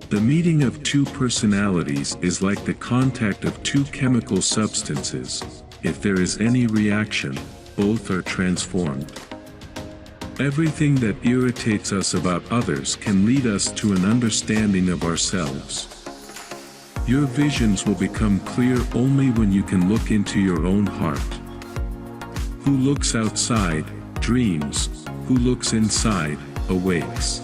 The meeting of two personalities is like the contact of two chemical substances. If there is any reaction, both are transformed. Everything that irritates us about others can lead us to an understanding of ourselves. Your visions will become clear only when you can look into your own heart. Who looks outside, dreams. Who looks inside, awakes.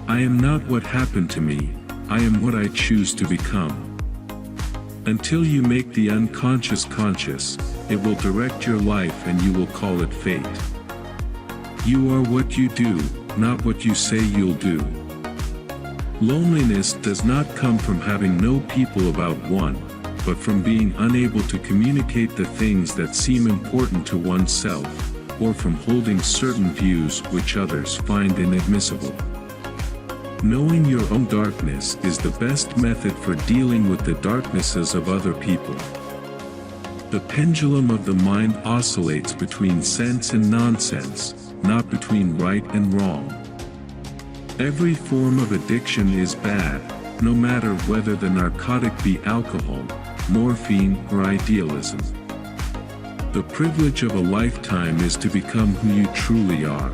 I am not what happened to me, I am what I choose to become. Until you make the unconscious conscious, it will direct your life and you will call it fate. You are what you do, not what you say you'll do. Loneliness does not come from having no people about one, but from being unable to communicate the things that seem important to oneself, or from holding certain views which others find inadmissible. Knowing your own darkness is the best method for dealing with the darknesses of other people. The pendulum of the mind oscillates between sense and nonsense, not between right and wrong. Every form of addiction is bad, no matter whether the narcotic be alcohol, morphine, or idealism. The privilege of a lifetime is to become who you truly are.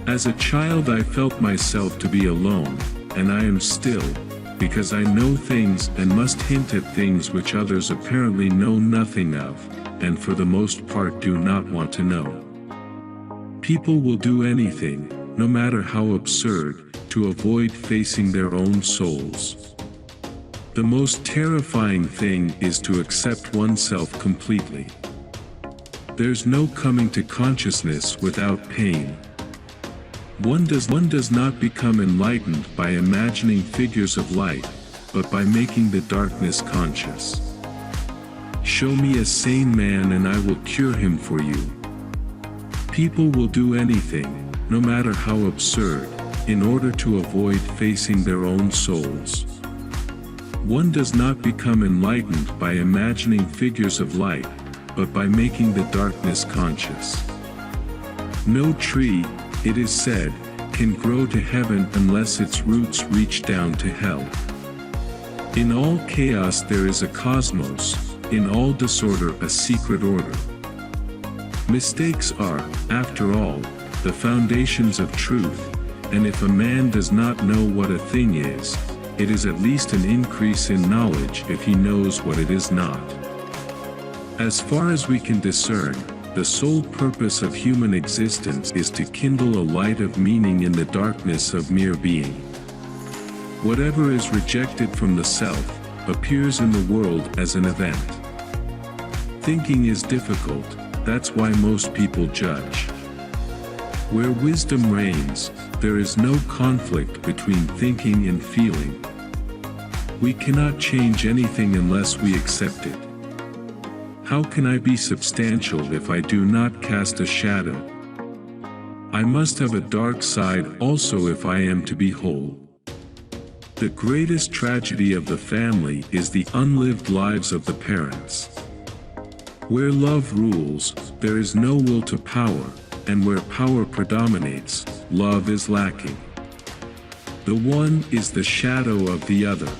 As a child I felt myself to be alone, and I am still, because I know things and must hint at things which others apparently know nothing of, and for the most part do not want to know. People will do anything, no matter how absurd, to avoid facing their own souls. The most terrifying thing is to accept oneself completely. There's no coming to consciousness without pain. One does not become enlightened by imagining figures of light, but by making the darkness conscious. Show me a sane man and I will cure him for you. People will do anything, no matter how absurd, in order to avoid facing their own souls. One does not become enlightened by imagining figures of light, but by making the darkness conscious. No tree, it is said, can grow to heaven unless its roots reach down to hell. In all chaos there is a cosmos, in all disorder a secret order. Mistakes are, after all, the foundations of truth, and if a man does not know what a thing is, it is at least an increase in knowledge if he knows what it is not. As far as we can discern, the sole purpose of human existence is to kindle a light of meaning in the darkness of mere being. Whatever is rejected from the self, appears in the world as an event. Thinking is difficult, that's why most people judge. Where wisdom reigns, there is no conflict between thinking and feeling. We cannot change anything unless we accept it. How can I be substantial if I do not cast a shadow? I must have a dark side also if I am to be whole. The greatest tragedy of the family is the unlived lives of the parents. Where love rules, there is no will to power, and where power predominates, love is lacking. The one is the shadow of the other.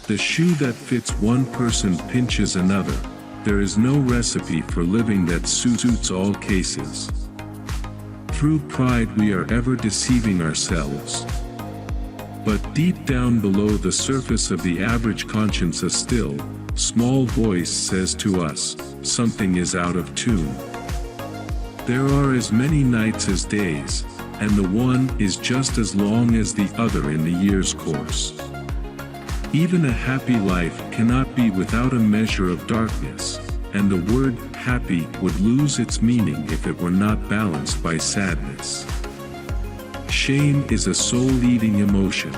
The shoe that fits one person pinches another. There is no recipe for living that suits all cases. Through pride we are ever deceiving ourselves. But deep down below the surface of the average conscience a still, small voice says to us, something is out of tune. There are as many nights as days, and the one is just as long as the other in the year's course. Even a happy life cannot be without a measure of darkness, and the word happy would lose its meaning if it were not balanced by sadness. Shame is a soul-eating emotion.